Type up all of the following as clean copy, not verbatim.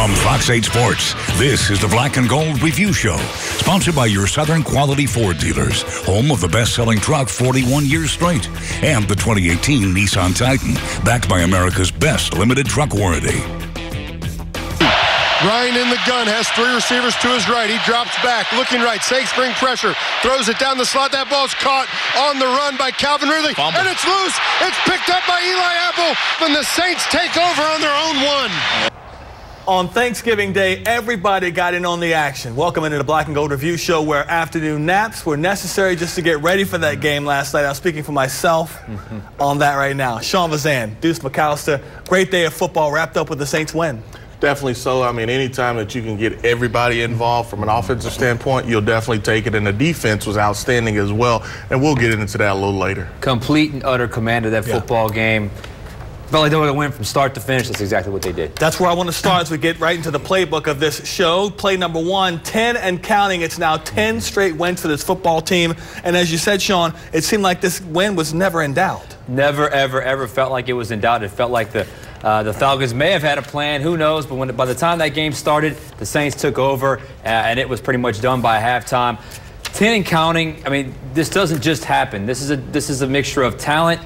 From Fox 8 Sports, this is the Black and Gold Review Show, sponsored by your Southern Quality Ford dealers, home of the best-selling truck 41 years straight, and the 2018 Nissan Titan, backed by America's best limited truck warranty. Ryan in the gun, has three receivers to his right. He drops back, looking right. Saints bring pressure, throws it down the slot. That ball's caught on the run by Calvin Ridley, and it's loose. It's picked up by Eli Apple, and the Saints take over on their own one. On Thanksgiving Day, everybody got in on the action. Welcome into the Black and Gold Review Show, where afternoon naps were necessary just to get ready for that game last night. I'm speaking for myself on that right now. Sean Vazan, Deuce McAllister, great day of football wrapped up with the Saints win. Definitely so. I mean, anytime that you can get everybody involved from an offensive standpoint, you'll definitely take it. And the defense was outstanding as well. And we'll get into that a little later. Complete and utter command of that football game. Felt like they were going to win from start to finish. That's exactly what they did. That's where I want to start as we get right into the playbook of this show. Play number 1, 10 and counting. It's now 10 straight wins for this football team. And as you said, Sean, it seemed like this win was never in doubt. Never, ever, ever felt like it was in doubt. It felt like the Falcons may have had a plan, who knows, but by the time that game started, the Saints took over, and it was pretty much done by halftime. 10 and counting. I mean, this doesn't just happen. This is a mixture of talent,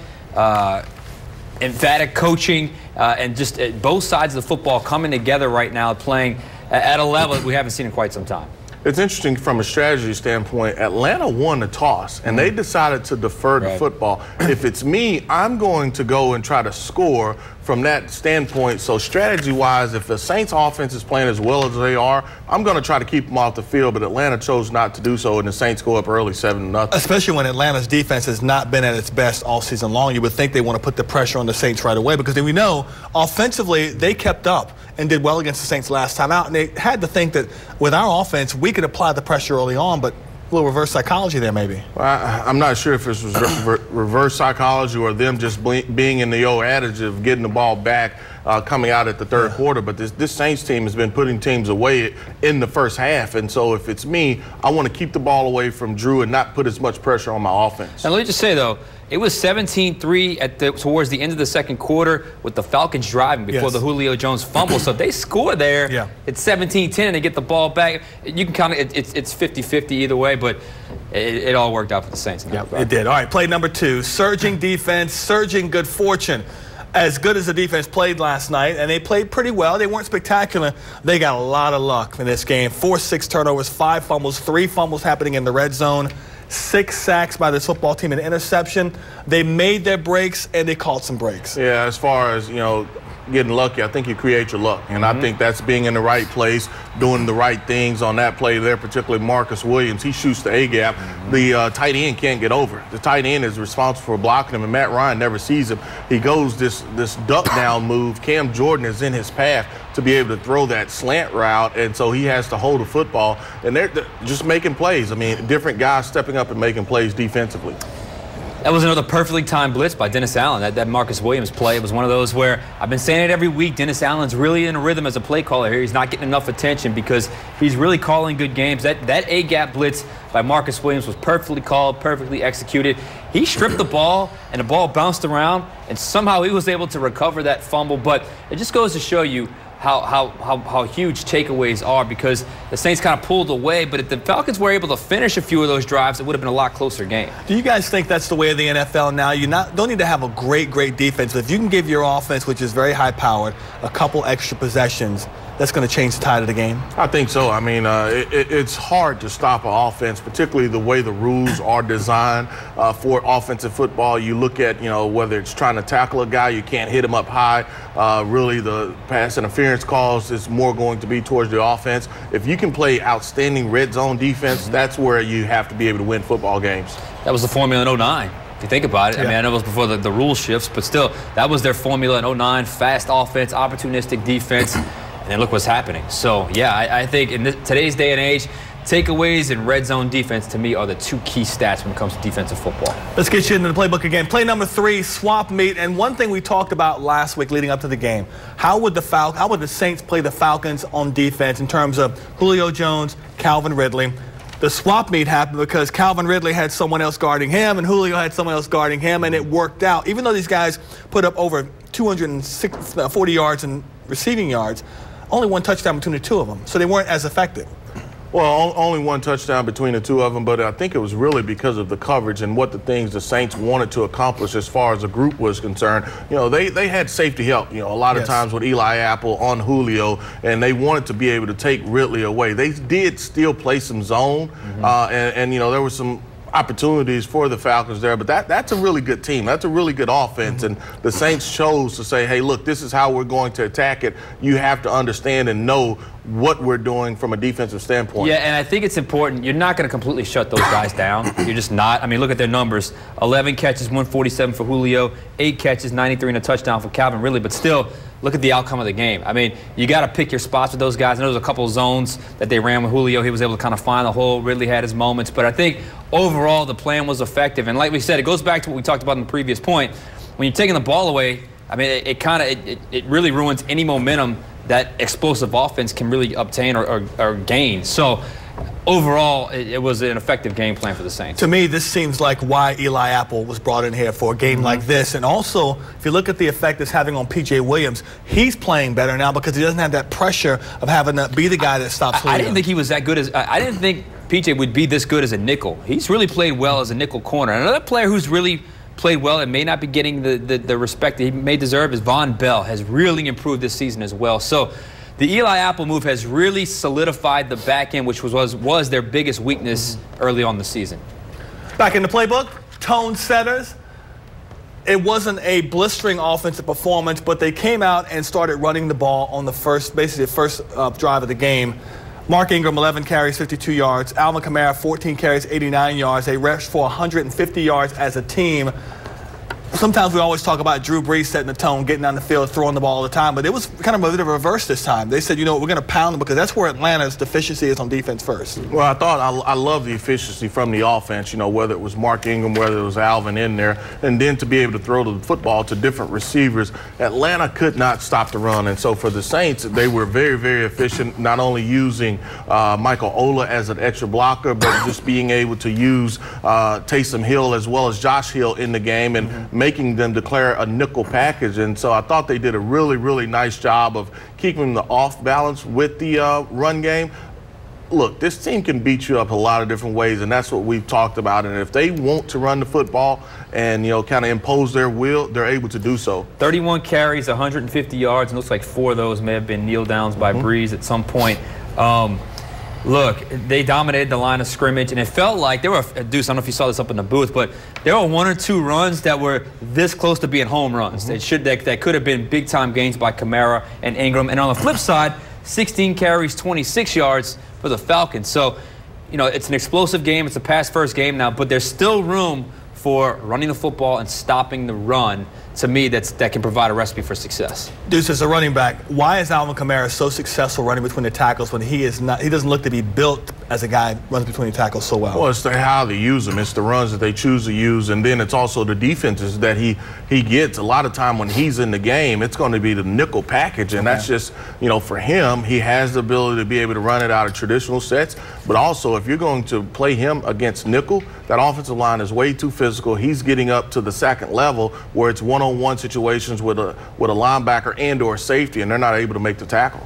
emphatic coaching, and just both sides of the football coming together right now, playing at a level we haven't seen in quite some time. It's interesting from a strategy standpoint. Atlanta won the toss, and they decided to defer the football. If it's me, I'm going to go and try to score from that standpoint. So strategy-wise, if the Saints offense is playing as well as they are, I'm going to try to keep them off the field, but Atlanta chose not to do so, and the Saints go up early 7-0. Especially when Atlanta's defense has not been at its best all season long. You would think they want to put the pressure on the Saints right away, because then we know offensively they kept up and did well against the Saints last time out, and they had to think that with our offense we could apply the pressure early on, but a little reverse psychology there maybe. Well, I'm not sure if it's reverse psychology or them just being in the old adage of getting the ball back coming out at the third quarter, but this Saints team has been putting teams away in the first half, and so if it's me, I want to keep the ball away from Drew and not put as much pressure on my offense. Now let me just say though, it was 17-3 towards the end of the second quarter with the Falcons driving before the Julio Jones fumble. So if they score there, it's 17-10 and they get the ball back. You can count it, it's 50-50 either way, but it all worked out for the Saints. Yeah, it did. All right, play number 2, surging defense, surging good fortune. As good as the defense played last night, and they played pretty well, they weren't spectacular, they got a lot of luck in this game. 4-6 turnovers, 5 fumbles, 3 fumbles happening in the red zone, 6 sacks by this football team, an interception. They made their breaks, and they caught some breaks. Yeah, as far as, you know, getting lucky, I think you create your luck. And I think that's being in the right place, doing the right things on that play there, particularly Marcus Williams. He shoots the A-gap. The tight end can't get over. The tight end is responsible for blocking him, and Matt Ryan never sees him. He goes this duck down move. Cam Jordan is in his path to be able to throw that slant route, and so he has to hold the football. And they're just making plays. I mean, different guys stepping up and making plays defensively. That was another perfectly timed blitz by Dennis Allen. That Marcus Williams play, it was one of those where I've been saying it every week. Dennis Allen's really in a rhythm as a play caller here. He's not getting enough attention because he's really calling good games. That A-gap blitz by Marcus Williams was perfectly called, perfectly executed. He stripped the ball, and the ball bounced around, and somehow he was able to recover that fumble. But it just goes to show you how huge takeaways are, because the Saints kind of pulled away, but if the Falcons were able to finish a few of those drives, it would have been a lot closer game. Do you guys think that's the way of the NFL now? You don't need to have a great defense, but if you can give your offense, which is very high-powered, a couple extra possessions, that's going to change the tide of the game? I think so. I mean, it's hard to stop an offense, particularly the way the rules are designed for offensive football. You look at, you know, whether it's trying to tackle a guy, you can't hit him up high. Really, the pass interference calls is more going to be towards the offense. If you can play outstanding red zone defense, that's where you have to be able to win football games. That was the formula in 09. If you think about it, I mean, I know it was before the rule shifts, but still, that was their formula in 09, fast offense, opportunistic defense. And then look what's happening. So, yeah, I think in today's day and age, takeaways and red zone defense, to me, are the 2 key stats when it comes to defensive football. Let's get you into the playbook again. Play number 3, swap meet. And one thing we talked about last week leading up to the game, how would the Saints play the Falcons on defense in terms of Julio Jones, Calvin Ridley? The swap meet happened because Calvin Ridley had someone else guarding him and Julio had someone else guarding him, and it worked out. Even though these guys put up over 240 yards in receiving yards, only one touchdown between the two of them, so they weren't as effective. Well, only one touchdown between the two of them, but I think it was really because of the coverage and what the things the Saints wanted to accomplish as far as the group was concerned. You know, they had safety help, you know, a lot of times with Eli Apple on Julio, and they wanted to be able to take Ridley away. They did still play some zone, and you know, there were some opportunities for the Falcons there, but that's a really good team. That's a really good offense, and the Saints chose to say, hey, look, this is how we're going to attack it. You have to understand and know what we're doing from a defensive standpoint. Yeah, and I think it's important. You're not going to completely shut those guys down. You're just not. I mean, look at their numbers. 11 catches, 147 for Julio, 8 catches, 93 and a touchdown for Calvin Ridley, but still, look at the outcome of the game. I mean, you got to pick your spots with those guys. And there was a couple of zones that they ran with Julio. He was able to kind of find the hole. Ridley had his moments. But I think overall the plan was effective. And like we said, it goes back to what we talked about in the previous point. When you're taking the ball away, I mean, it really ruins any momentum that explosive offense can really obtain or gain. So overall, it was an effective game plan for the Saints. To me, this seems like why Eli Apple was brought in here for a game like this. And also, if you look at the effect it's having on P.J. Williams, he's playing better now because he doesn't have that pressure of having to be the guy that stops Julio. I didn't think he was that good as I didn't think P.J. would be this good as a nickel. He's really played well as a nickel corner. Another player who's really played well and may not be getting the respect that he may deserve is Von Bell. Has really improved this season as well. So the Eli Apple move has really solidified the back end, which was their biggest weakness early on in the season. Back in the playbook, tone setters. It wasn't a blistering offensive performance, but they came out and started running the ball on basically the first drive of the game. Mark Ingram, 11 carries, 52 yards. Alvin Kamara, 14 carries, 89 yards. They rushed for 150 yards as a team. Sometimes we always talk about Drew Brees setting the tone, getting down the field, throwing the ball all the time, but it was kind of a bit of a reverse this time. They said, you know, we're going to pound them because that's where Atlanta's deficiency is on defense first. Well, I love the efficiency from the offense, you know, whether it was Mark Ingram, whether it was Alvin in there, and then to be able to throw the football to different receivers. Atlanta could not stop the run, and so for the Saints, they were very, very efficient, not only using Michael Ola as an extra blocker, but just being able to use Taysom Hill as well as Josh Hill in the game and making them declare a nickel package. And so I thought they did a really, really nice job of keeping the off balance with the run game. Look, this team can beat you up a lot of different ways, and that's what we've talked about. And if they want to run the football and, you know, kind of impose their will, they're able to do so. 31 carries, 150 yards, and looks like 4 of those may have been kneel downs by Brees at some point. Look, they dominated the line of scrimmage, and it felt like there were, Deuce, I don't know if you saw this up in the booth, but there were 1 or 2 runs that were this close to being home runs. That could have been big-time gains by Kamara and Ingram. And on the flip side, 16 carries, 26 yards for the Falcons. So, you know, it's an explosive game. It's a pass-first game now, but there's still room for running the football and stopping the run. To me, that can provide a recipe for success. Deuce, as a running back, why is Alvin Kamara so successful running between the tackles when he is not? He doesn't look to be built as a guy who runs between the tackles so well. Well, it's how they use them. It's the runs that they choose to use, and then it's also the defenses that he gets. A lot of time when he's in the game, it's going to be the nickel package, and that's just, you know, for him, he has the ability to be able to run it out of traditional sets, but also if you're going to play him against nickel, that offensive line is way too physical. He's getting up to the second level where it's one-on-one situations with a linebacker and or safety, and they're not able to make the tackle.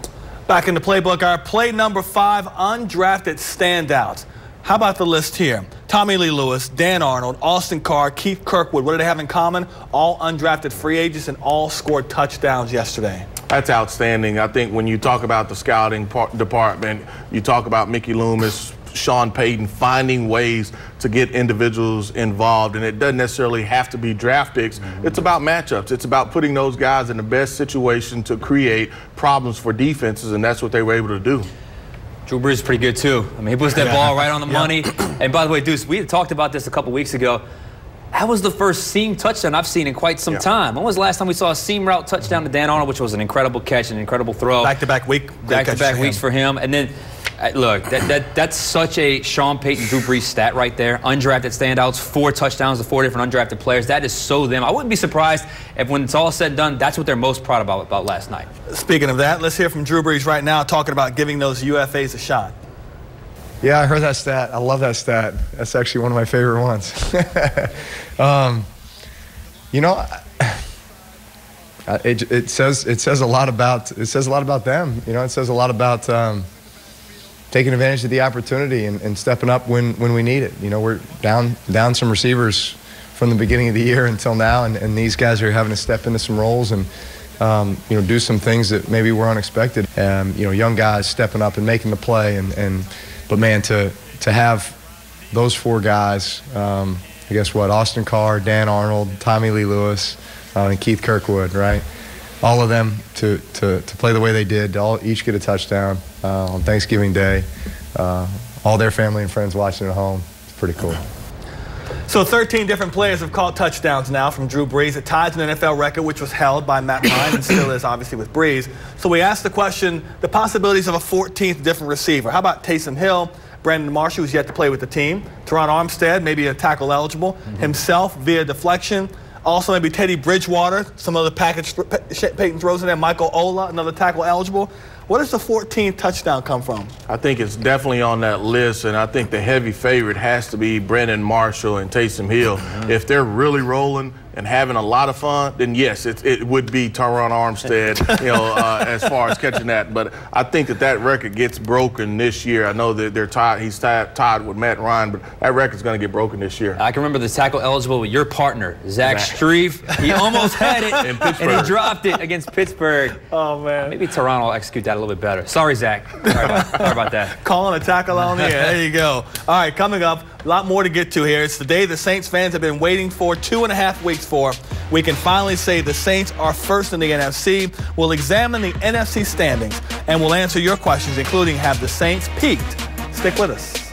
Back in the playbook, our play number 5, undrafted standouts. How about the list here? Tommy Lee Lewis, Dan Arnold, Austin Carr, Keith Kirkwood. What do they have in common? All undrafted free agents and all scored touchdowns yesterday. That's outstanding. I think when you talk about the scouting department, you talk about Mickey Loomis, Sean Payton finding ways to get individuals involved, and it doesn't necessarily have to be draft picks. It's about matchups. It's about putting those guys in the best situation to create problems for defenses, and that's what they were able to do. Drew Brees is pretty good too. I mean, he puts that ball right on the money. And by the way, Deuce, we had talked about this a couple weeks ago. That was the first seam touchdown I've seen in quite some time. When was the last time we saw a seam route touchdown to Dan Arnold, which was an incredible catch, an incredible throw. Back-to-back weeks for him. And then, look, that's such a Sean Payton, Drew Brees stat right there. Undrafted standouts, 4 touchdowns to 4 different undrafted players. That is so them. I wouldn't be surprised if when it's all said and done, that's what they're most proud about last night. Speaking of that, let's hear from Drew Brees right now talking about giving those UFAs a shot. Yeah, I heard that stat. I love that stat. That's actually one of my favorite ones. You know, It says a lot about them. You know, it says a lot about taking advantage of the opportunity and stepping up when we need it. You know, we're down some receivers from the beginning of the year until now, and these guys are having to step into some roles and you know, do some things that maybe were unexpected. You know, young guys stepping up and making the play, but man, to have those 4 guys, I guess what, Austin Carr, Dan Arnold, Tommy Lee Lewis, and Keith Kirkwood, right? All of them to play the way they did, each get a touchdown on Thanksgiving Day. All their family and friends watching at home. It's pretty cool. So 13 different players have caught touchdowns now from Drew Brees. It ties an NFL record, which was held by Matt Ryan and still is, obviously, with Brees. So we asked the question, the possibilities of a 14th different receiver. How about Taysom Hill, Brandon Marshall, who's yet to play with the team, Teron Armstead, maybe a tackle eligible, himself via deflection. Also, maybe Teddy Bridgewater, some other package Peyton throws in there. Michael Ola, another tackle eligible. Where does the 14th touchdown come from? I think it's definitely on that list, and I think the heavy favorite has to be Brandon Marshall and Taysom Hill. If they're really rolling and having a lot of fun, then yes, it would be Teron Armstead, you know, as far as catching that. But I think that record gets broken this year. I know that they're tied. He's tied with Matt Ryan, but that record's going to get broken this year. I can remember the tackle eligible with your partner, Zach Strief. He almost had it, and he dropped it against Pittsburgh. Oh, man. Maybe Teron will execute that a little bit better. Sorry, Zach. Sorry about that. Calling a tackle on the air. There you go. All right, coming up, a lot more to get to here. It's the day the Saints fans have been waiting for, 2.5 weeks for. We can finally say the Saints are first in the NFC. We'll examine the NFC standings, and we'll answer your questions, including have the Saints peaked? Stick with us.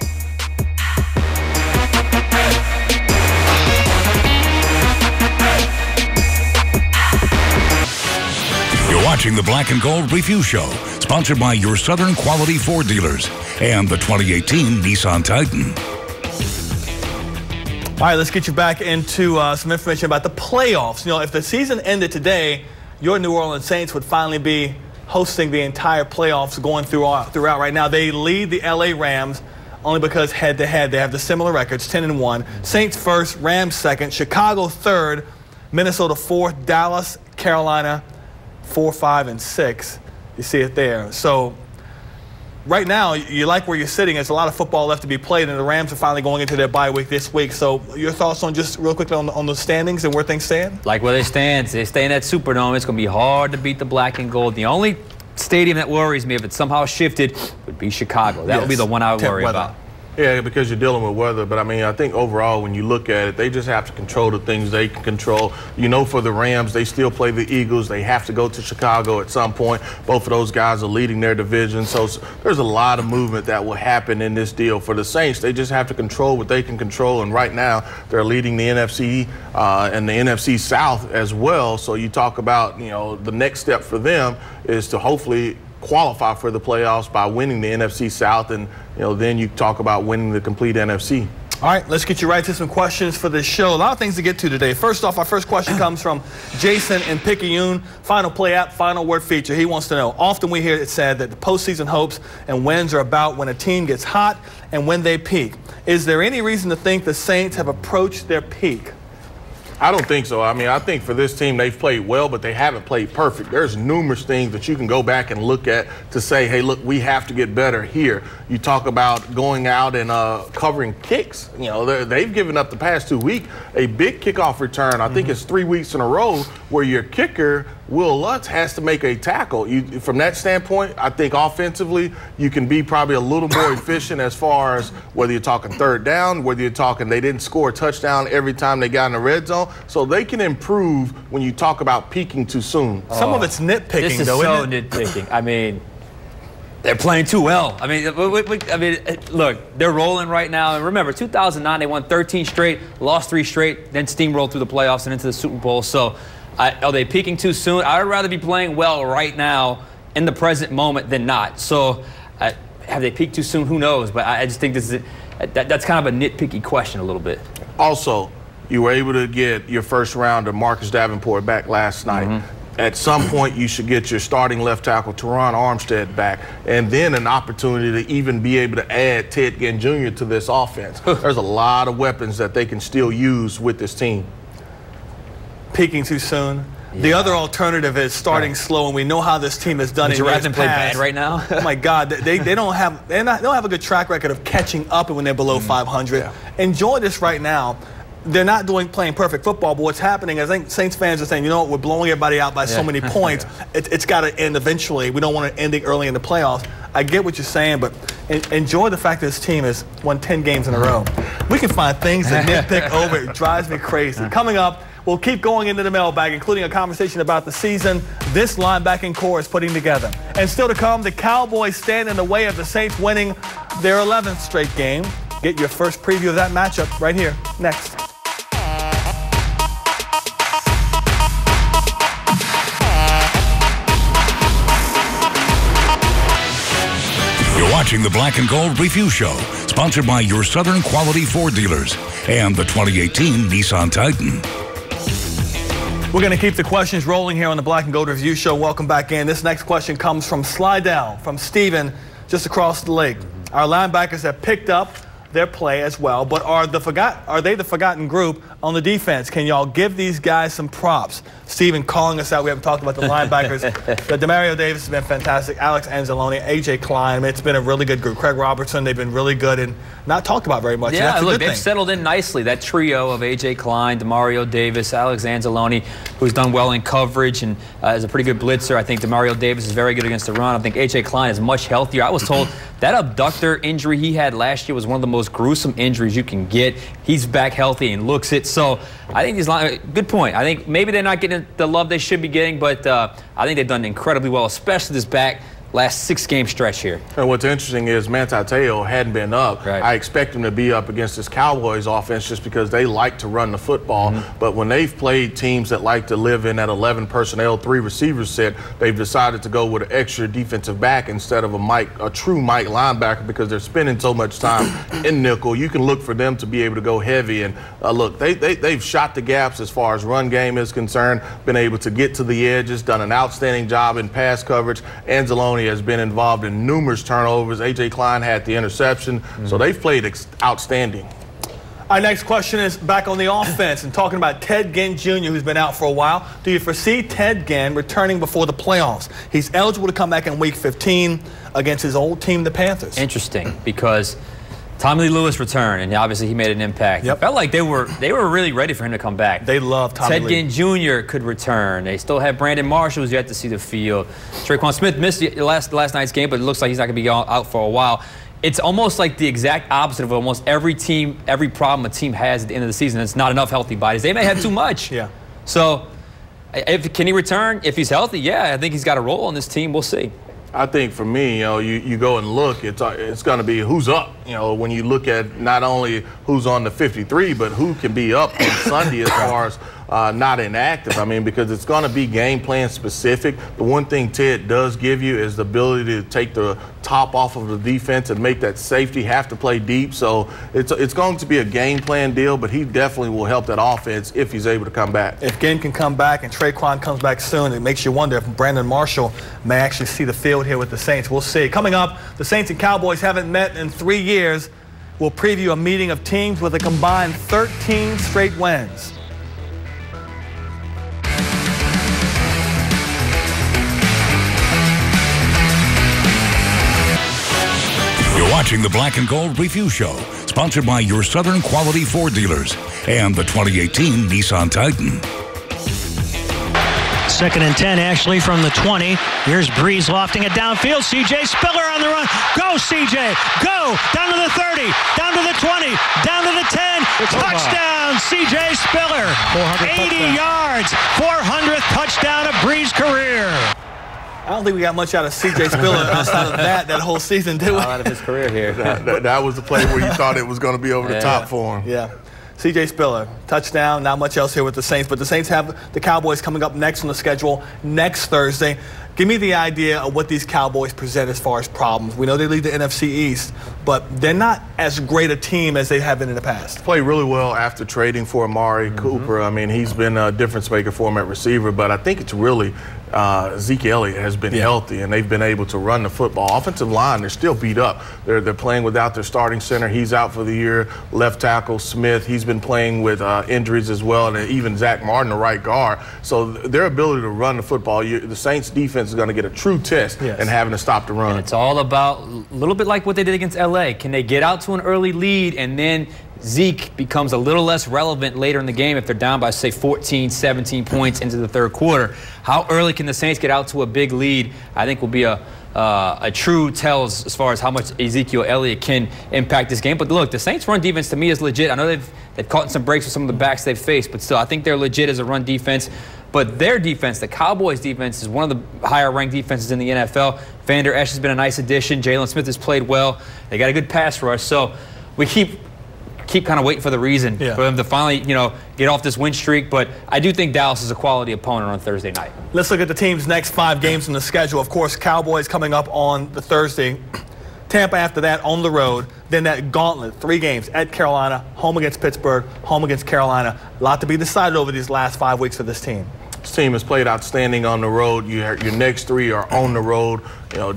You're watching the Black and Gold Review Show, sponsored by your Southern Quality Ford dealers and the 2018 Nissan Titan. All right, let's get you back into some information about the playoffs. You know, if the season ended today, your New Orleans Saints would finally be hosting the entire playoffs going throughout right now. They lead the LA Rams only because head-to-head they have the similar records, 10-1. Saints first, Rams second, Chicago third, Minnesota fourth, Dallas, Carolina 4, 5, and 6. You see it there. So right now, you like where you're sitting. There's a lot of football left to be played, and the Rams are finally going into their bye week this week. So your thoughts on just real quickly on the standings and where things stand? Like where they stand. They stay in that Superdome. It's going to be hard to beat the Black and Gold. The only stadium that worries me if it somehow shifted would be Chicago. That would be the one I would worry about. Yeah, because you're dealing with weather. But, I mean, I think overall when you look at it, they just have to control the things they can control. You know, for the Rams, they still play the Eagles. They have to go to Chicago at some point. Both of those guys are leading their division. So there's a lot of movement that will happen in this deal. For the Saints, they just have to control what they can control. And right now, they're leading the NFC and the NFC South as well. So you talk about, you know, the next step for them is to hopefully qualify for the playoffs by winning the NFC South, and you know, then you talk about winning the complete NFC. All right, let's get you right to some questions for this show. A lot of things to get to today. First off, our first question comes from Jason in Picayune. Final Play app, final word feature. He wants to know, often we hear it said that the postseason hopes and wins are about when a team gets hot and when they peak. Is there any reason to think the Saints have approached their peak? I don't think so. I mean, I think for this team, they've played well, but they haven't played perfect. There's numerous things that you can go back and look at to say, hey, look, we have to get better here. You talk about going out and covering kicks. You know, they've given up the past 2 weeks a big kickoff return. I think it's 3 weeks in a row where your kicker, Will Lutz, has to make a tackle. From that standpoint, I think offensively, you can be probably a little more efficient as far as whether you're talking third down, whether you're talking they didn't score a touchdown every time they got in the red zone. So they can improve when you talk about peaking too soon. Some of it's nitpicking, this is though, so isn't it? nitpicking. I mean, they're playing too well. I mean, look, they're rolling right now. And remember, 2009, they won 13 straight, lost 3 straight, then steamrolled through the playoffs and into the Super Bowl. So are they peaking too soon? I would rather be playing well right now in the present moment than not. So have they peaked too soon? Who knows? But I just think that's kind of a nitpicky question a little bit. Also, you were able to get your first rounder, Marcus Davenport, back last night. At some point, you should get your starting left tackle, Teron Armstead, back, and then an opportunity to even be able to add Ted Ginn Jr. to this offense. There's a lot of weapons that they can still use with this team. Peaking too soon. The other alternative is starting slow, and we know how this team has done it. Would you rather play bad right now? Oh my God, they don't have a good track record of catching up when they're below 500. Yeah. Enjoy this right now. They're not playing perfect football, but what's happening, I think Saints fans are saying, you know what, we're blowing everybody out by so many points. It's got to end eventually. We don't want it ending early in the playoffs. I get what you're saying, but enjoy the fact that this team has won 10 games in a row. We can find things to nitpick over. It drives me crazy. Coming up, we'll keep going into the mailbag, including a conversation about the season this linebacking core is putting together. And still to come, the Cowboys stand in the way of the Saints winning their 11th straight game. Get your first preview of that matchup right here, next. You're watching the Black and Gold Review Show, sponsored by your Southern Quality Ford dealers and the 2018 Nissan Titan. We're going to keep the questions rolling here on the Black and Gold Review Show. Welcome back in. This next question comes from Slidell, from Steven, just across the lake. Our linebackers have picked up their play as well, but are they the forgotten group on the defense? Can y'all give these guys some props? Steven calling us out. We haven't talked about the linebackers. The Demario Davis has been fantastic. Alex Anzalone, A.J. Klein. It's been a really good group. Craig Robertson, they've been really good and not talked about very much. Yeah, look, they've thing. settled in nicely. That trio of A.J. Klein, Demario Davis, Alex Anzalone, who's done well in coverage and is a pretty good blitzer. I think Demario Davis is very good against the run. I think A.J. Klein is much healthier. I was told that abductor injury he had last year was one of the most gruesome injuries you can get. He's back healthy and looks it. So I think these good point. I think maybe they're not getting the love they should be getting, but I think they've done incredibly well, especially this last 6-game stretch here. And what's interesting is Manti Te'o hadn't been up. Right. I expect him to be up against this Cowboys offense just because they like to run the football. But when they've played teams that like to live in that 11 personnel, 3 receivers set, they've decided to go with an extra defensive back instead of a true Mike linebacker because they're spending so much time in nickel. You can look for them to be able to go heavy. And look, they've shot the gaps as far as run game is concerned, been able to get to the edges, done an outstanding job in pass coverage. Anzalone has been involved in numerous turnovers. A.J. Klein had the interception. So they've played outstanding. Our next question is back on the offense and talking about Ted Ginn Jr., who's been out for a while. Do you foresee Ted Ginn returning before the playoffs? He's eligible to come back in Week 15 against his old team, the Panthers. Interesting, because Tommy Lee Lewis returned, and obviously he made an impact. It felt like they were really ready for him to come back. They love Tommy Lee. Ted Ginn Jr. could return. They still have Brandon Marshall, who's yet to see the field. Traquan Smith missed the last night's game, but it looks like he's not going to be out for a while. It's almost like the exact opposite of almost every team, every problem a team has at the end of the season. It's not enough healthy bodies. They may have too much. Yeah. So, can he return? If he's healthy, yeah, I think he's got a role on this team. We'll see. I think for me, you go and look, it's going to be who's up. When you look at not only who's on the 53, but who can be up on Sunday as far as not inactive. I mean, because it's going to be game plan specific. The one thing Ted does give you is the ability to take the top off of the defense and make that safety have to play deep. So it's going to be a game plan deal, but he definitely will help that offense if he's able to come back. If Ginn can come back and Traquan comes back soon, it makes you wonder if Brandon Marshall may actually see the field here with the Saints. We'll see. Coming up, the Saints and Cowboys haven't met in 3 years. We'll preview a meeting of teams with a combined 13 straight wins. You're watching the Black and Gold Review Show, sponsored by your Southern Quality Ford dealers and the 2018 Nissan Titan. 2nd and 10, Ashley from the 20. Here's Breeze lofting it downfield. C.J. Spiller on the run. Go, C.J. Go. Down to the 30. Down to the 20. Down to the 10. Touchdown, C.J. Spiller. 80 yards. 400th touchdown of Breeze's career. I don't think we got much out of C.J. Spiller outside of that whole season, did we? Out of his career here. That was the play where you thought it was going to be over the top for him. Yeah. C.J. Spiller, touchdown, not much else here with the Saints, but the Saints have the Cowboys coming up next on the schedule next Thursday. Give me the idea of what these Cowboys present as far as problems. We know they lead the NFC East, but they're not as great a team as they have been in the past. Played really well after trading for Amari Cooper. I mean, he's been a difference maker for him at receiver, but I think it's really Zeke Elliott has been healthy, and they've been able to run the football. Offensive line, they're still beat up. They're playing without their starting center. He's out for the year. Left tackle Smith, he's been playing with injuries as well, and even Zach Martin, the right guard. So their ability to run the football, the Saints defense is going to get a true test in having to stop the run. And it's all about a little bit like what they did against LA. Can they get out to an early lead, and then Zeke becomes a little less relevant later in the game if they're down by, say, 14, 17 points into the third quarter? How early can the Saints get out to a big lead? I think will be a true tell as far as how much Ezekiel Elliott can impact this game. But look, the Saints' run defense to me is legit. I know they've caught some breaks with some of the backs they've faced, but still, I think they're legit as a run defense. But their defense, the Cowboys' defense, is one of the higher-ranked defenses in the NFL. Vander Esch has been a nice addition. Jalen Smith has played well. They got a good pass rush. So we keep kind of waiting for the reason for them to finally, get off this win streak. But I do think Dallas is a quality opponent on Thursday night. Let's look at the team's next 5 games on the schedule. Of course, Cowboys coming up on the Thursday. Tampa after that on the road. Then that gauntlet, 3 games at Carolina, home against Pittsburgh, home against Carolina. A lot to be decided over these last 5 weeks for this team. This team has played outstanding on the road. Your next 3 are on the road.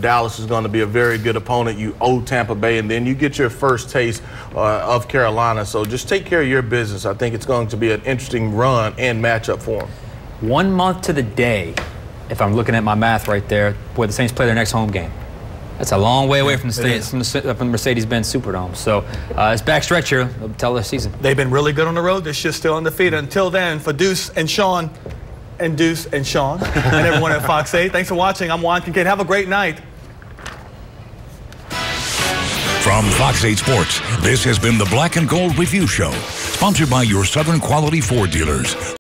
Dallas is going to be a very good opponent. You owe Tampa Bay, and then you get your first taste of Carolina. So just take care of your business. I think it's going to be an interesting run and matchup for them. 1 month to the day, if I'm looking at my math right there, where the Saints play their next home game. That's a long way away from the Mercedes-Benz Superdome. So it's backstretch here. They'll tell their season. They've been really good on the road. They're just still undefeated. Until then, for Deuce and Sean, and Deuce and Sean, and everyone at Fox 8, thanks for watching. I'm Juan Kincaid. Have a great night. From Fox 8 Sports, this has been the Black and Gold Review Show, sponsored by your Southern Quality Ford dealers.